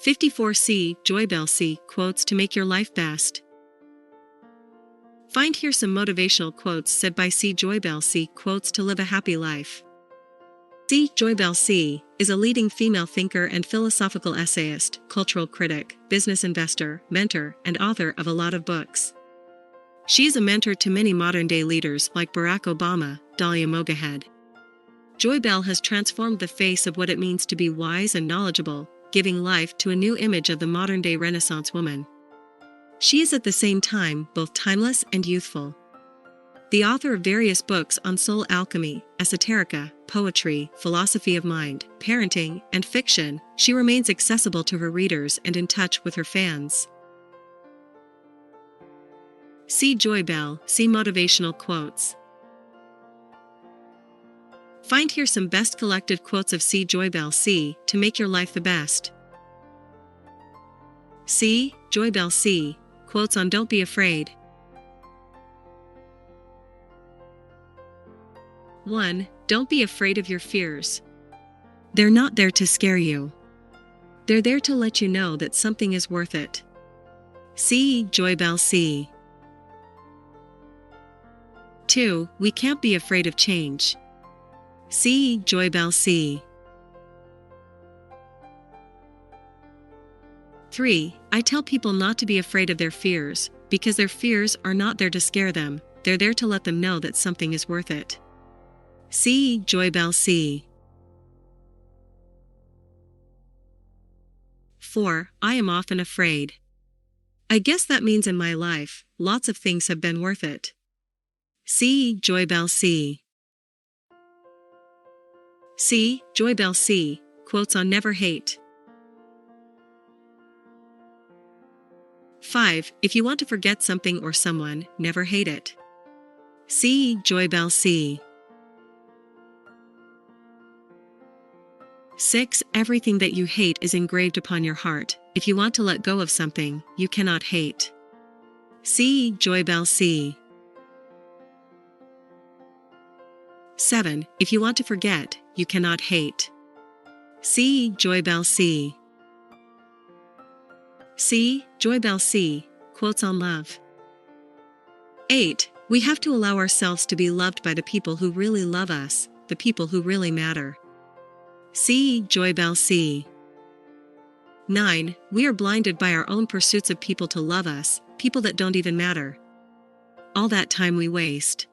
54C JoyBell C quotes to make your life best. Find here some motivational quotes said by JoyBell C quotes to live a happy life. JoyBell C is a leading female thinker and philosophical essayist, cultural critic, business investor, mentor, and author of a lot of books. She is a mentor to many modern-day leaders like Barack Obama, Dahlia Mogahed. JoyBell has transformed the face of what it means to be wise and knowledgeable, giving life to a new image of the modern-day Renaissance woman. She is at the same time both timeless and youthful. The author of various books on soul alchemy, esoterica, poetry, philosophy of mind, parenting, and fiction, she remains accessible to her readers and in touch with her fans. JoyBell C motivational quotes. Find here some best collected quotes of JoyBell C to make your life the best. JoyBell C quotes on Don't Be Afraid. 1. Don't be afraid of your fears. They're not there to scare you. They're there to let you know that something is worth it. JoyBell C. 2. We can't be afraid of change. JoyBell C. 3. I tell people not to be afraid of their fears, because their fears are not there to scare them, they're there to let them know that something is worth it. JoyBell C. 4. I am often afraid. I guess that means in my life, lots of things have been worth it. JoyBell C. JoyBell C quotes on Never Hate. 5. If you want to forget something or someone, never hate it. JoyBell C. 6. Everything that you hate is engraved upon your heart. If you want to let go of something, you cannot hate. JoyBell C. 7. If you want to forget, you cannot hate. JoyBell C. JoyBell C quotes on love. 8. We have to allow ourselves to be loved by the people who really love us, the people who really matter. JoyBell C. 9. We are blinded by our own pursuits of people to love us, people that don't even matter. All that time we waste.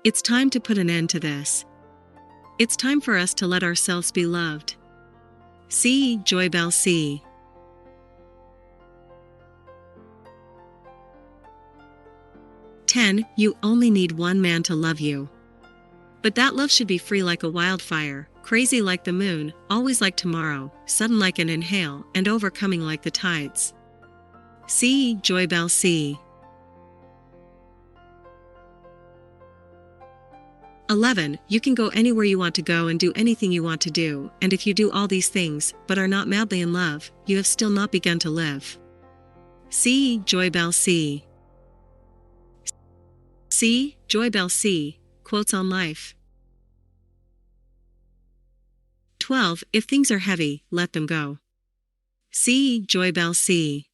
It's time to put an end to this. It's time for us to let ourselves be loved. JoyBell C. 10. You only need one man to love you. But that love should be free like a wildfire, crazy like the moon, always like tomorrow, sudden like an inhale, and overcoming like the tides. JoyBell C. 11. You can go anywhere you want to go and do anything you want to do, and if you do all these things, but are not madly in love, you have still not begun to live. JoyBell C. JoyBell C quotes on life. 12. If things are heavy, let them go. JoyBell C.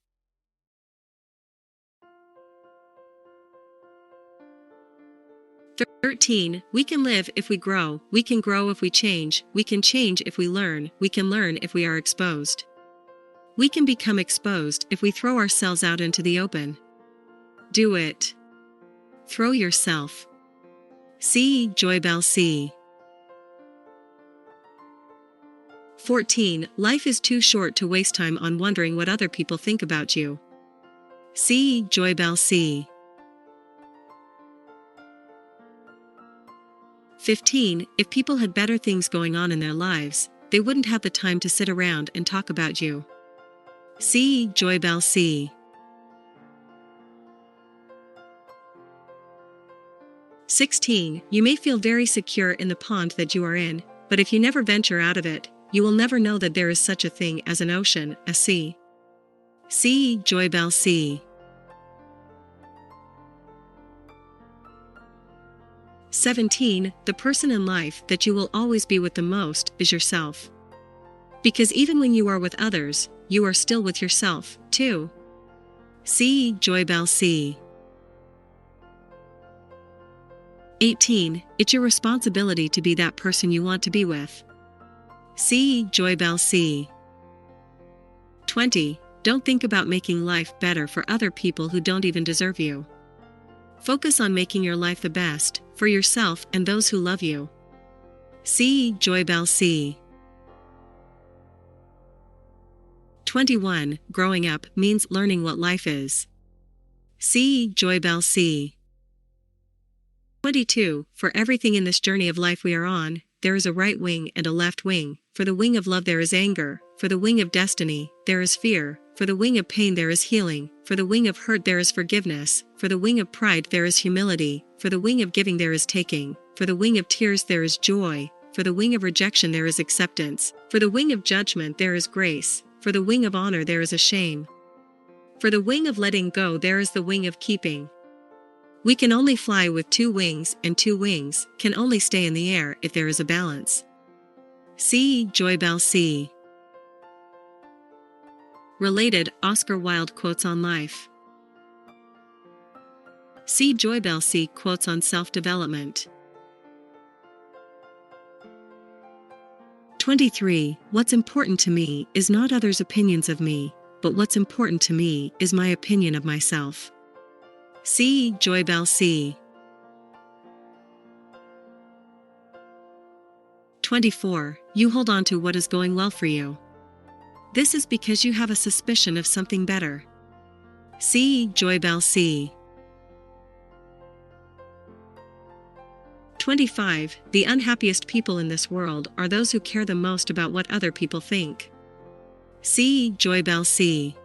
13. We can live if we grow, we can grow if we change if we learn if we are exposed. We can become exposed if we throw ourselves out into the open. Do it. Throw yourself. JoyBell C. 14. Life is too short to waste time on wondering what other people think about you. JoyBell C. 15. If people had better things going on in their lives, they wouldn't have the time to sit around and talk about you. JoyBell C. 16. You may feel very secure in the pond that you are in, but if you never venture out of it, you will never know that there is such a thing as an ocean, a sea. JoyBell C. 17. The person in life that you will always be with the most is yourself. Because even when you are with others, you are still with yourself, too. See JoyBell C. 18. It's your responsibility to be that person you want to be with. See JoyBell C. 20. Don't think about making life better for other people who don't even deserve you. Focus on making your life the best, for yourself and those who love you. See JoyBell C. 21. Growing up means learning what life is. See JoyBell C. 22. For everything in this journey of life we are on, there is a right wing and a left wing. For the wing of love there is anger, for the wing of destiny, there is fear, for the wing of pain there is healing, for the wing of hurt there is forgiveness, for the wing of pride there is humility, for the wing of giving there is taking, for the wing of tears there is joy, for the wing of rejection there is acceptance, for the wing of judgment there is grace, for the wing of honor there is a shame. For the wing of letting go there is the wing of keeping. We can only fly with two wings, and two wings can only stay in the air if there is a balance. See JoyBell C. Related Oscar Wilde quotes on life. See JoyBell C quotes on self-development. 23. What's important to me is not others' opinions of me, but what's important to me is my opinion of myself. See JoyBell C. 24. You hold on to what is going well for you. This is because you have a suspicion of something better. See JoyBell C. 25. The unhappiest people in this world are those who care the most about what other people think. See JoyBell C.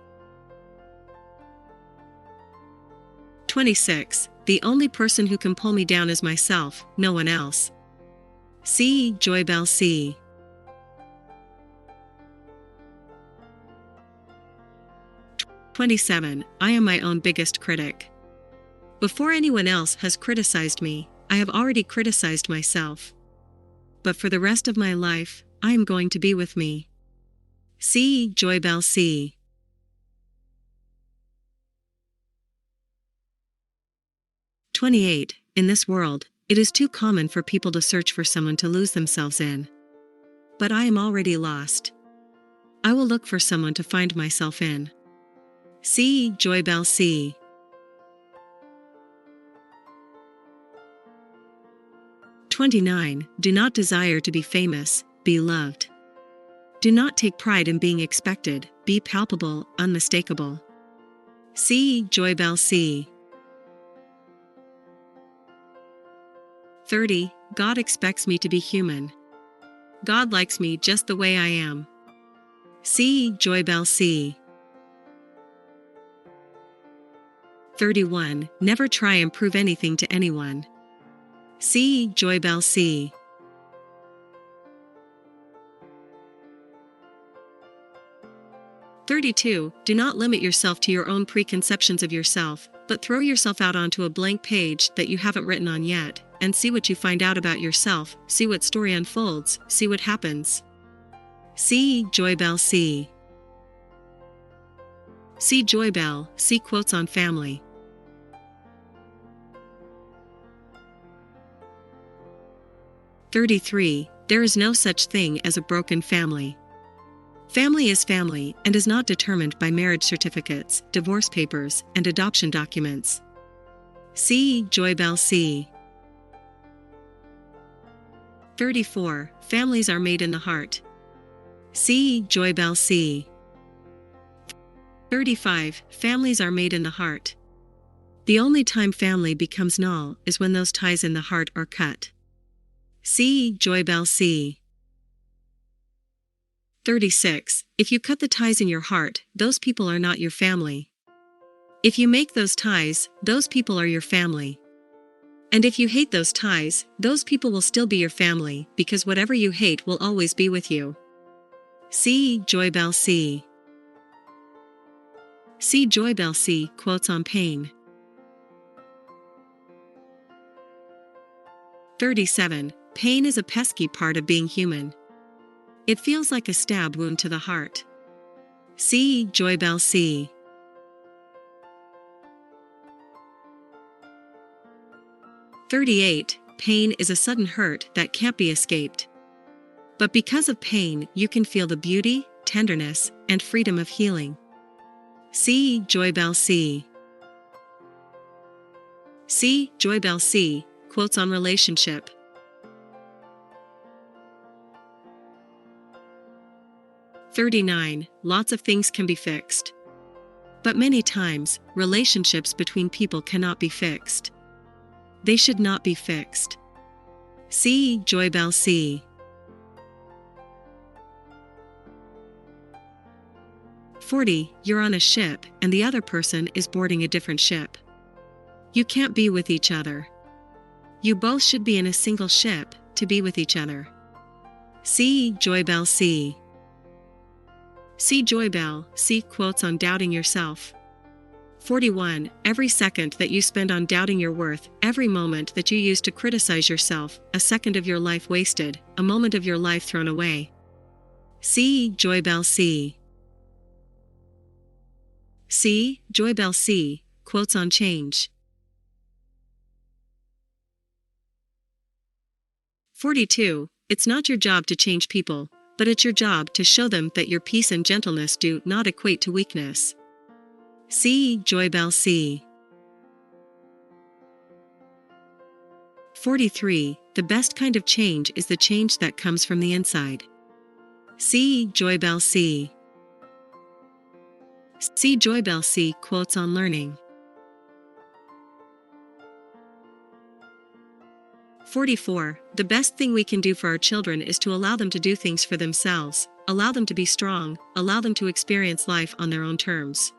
26. The only person who can pull me down is myself, no one else. See JoyBell C. 27. I am my own biggest critic. Before anyone else has criticized me, I have already criticized myself. But for the rest of my life, I am going to be with me. See JoyBell C. 28. In this world, it is too common for people to search for someone to lose themselves in. But I am already lost. I will look for someone to find myself in. See JoyBell C. 29. Do not desire to be famous, be loved. Do not take pride in being expected, be palpable, unmistakable. See JoyBell C. 30. God expects me to be human. God likes me just the way I am. See JoyBell C. 31. Never try and prove anything to anyone. See JoyBell C. 32. Do not limit yourself to your own preconceptions of yourself, but throw yourself out onto a blank page that you haven't written on yet, and see what you find out about yourself, see what story unfolds, see what happens. See JoyBell C. See JoyBell C quotes on family. 33. There is no such thing as a broken family. Family is family and is not determined by marriage certificates, divorce papers, and adoption documents. See JoyBell C. 34. Families are made in the heart. See JoyBell C. 35. Families are made in the heart. The only time family becomes null is when those ties in the heart are cut. See JoyBell C. 36. If you cut the ties in your heart, those people are not your family. If you make those ties, those people are your family. And if you hate those ties, those people will still be your family, because whatever you hate will always be with you. See JoyBell C. See JoyBell C quotes on pain. 37. Pain is a pesky part of being human. It feels like a stab wound to the heart. C. JoyBell C. 38. Pain is a sudden hurt that can't be escaped. But because of pain, you can feel the beauty, tenderness, and freedom of healing. C. JoyBell C. C. JoyBell C. Quotes on relationship. "39. Lots of things can be fixed. But many times, relationships between people cannot be fixed. They should not be fixed." C. JoyBell C. 40. You're on a ship and the other person is boarding a different ship. You can't be with each other. You both should be in a single ship to be with each other. C. JoyBell C. C. JoyBell C. Quotes on doubting yourself. 41. Every second that you spend on doubting your worth, every moment that you use to criticize yourself, a second of your life wasted, a moment of your life thrown away. C. JoyBell C. C. JoyBell C. Quotes on change. 42. It's not your job to change people, but it's your job to show them that your peace and gentleness do not equate to weakness. C. JoyBell C. 43. The best kind of change is the change that comes from the inside. C. JoyBell C. C. JoyBell C. Quotes on learning. 44. The best thing we can do for our children is to allow them to do things for themselves, allow them to be strong, allow them to experience life on their own terms.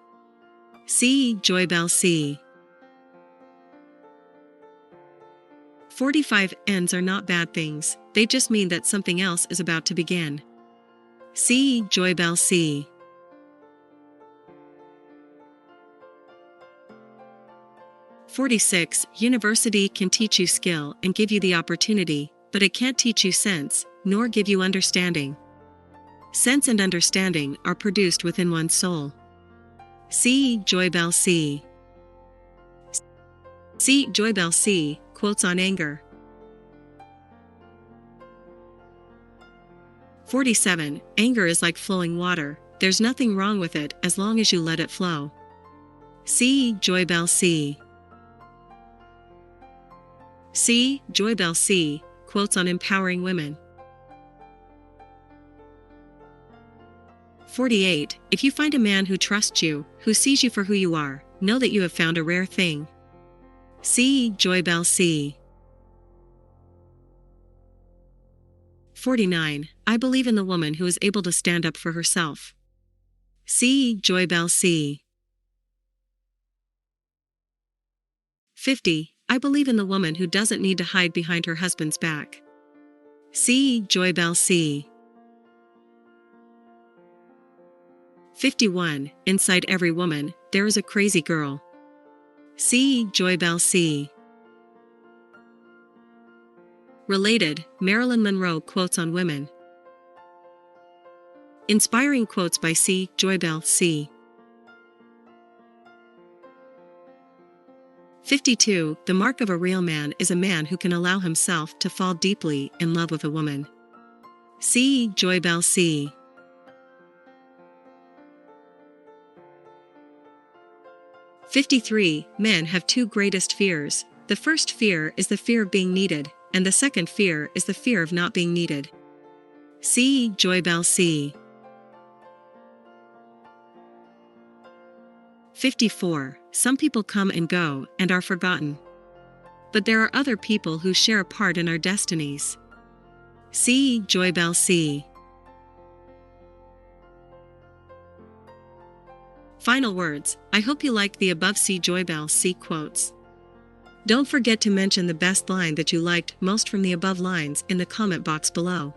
C. JoyBell C. 45. Ends are not bad things, they just mean that something else is about to begin. C. JoyBell C. 46. University can teach you skill and give you the opportunity, but it can't teach you sense, nor give you understanding. Sense and understanding are produced within one's soul. C. JoyBell C. C. JoyBell C. Quotes on anger. 47. Anger is like flowing water, there's nothing wrong with it as long as you let it flow. C. JoyBell C. C. JoyBell C. Quotes on empowering women. 48. If you find a man who trusts you, who sees you for who you are, know that you have found a rare thing. C. JoyBell C. 49. I believe in the woman who is able to stand up for herself. C. JoyBell C. 50. I believe in the woman who doesn't need to hide behind her husband's back. C. JoyBell C. 51. Inside every woman, there is a crazy girl. C. JoyBell C. Related, Marilyn Monroe quotes on women. Inspiring quotes by C. JoyBell C. 52. The mark of a real man is a man who can allow himself to fall deeply in love with a woman. C. JoyBell C. 53. Men have two greatest fears. The first fear is the fear of being needed, and the second fear is the fear of not being needed. C. JoyBell C. 54. Some people come and go and are forgotten. But there are other people who share a part in our destinies. C. JoyBell C. Final words. I hope you liked the above C. JoyBell C. quotes. Don't forget to mention the best line that you liked most from the above lines in the comment box below.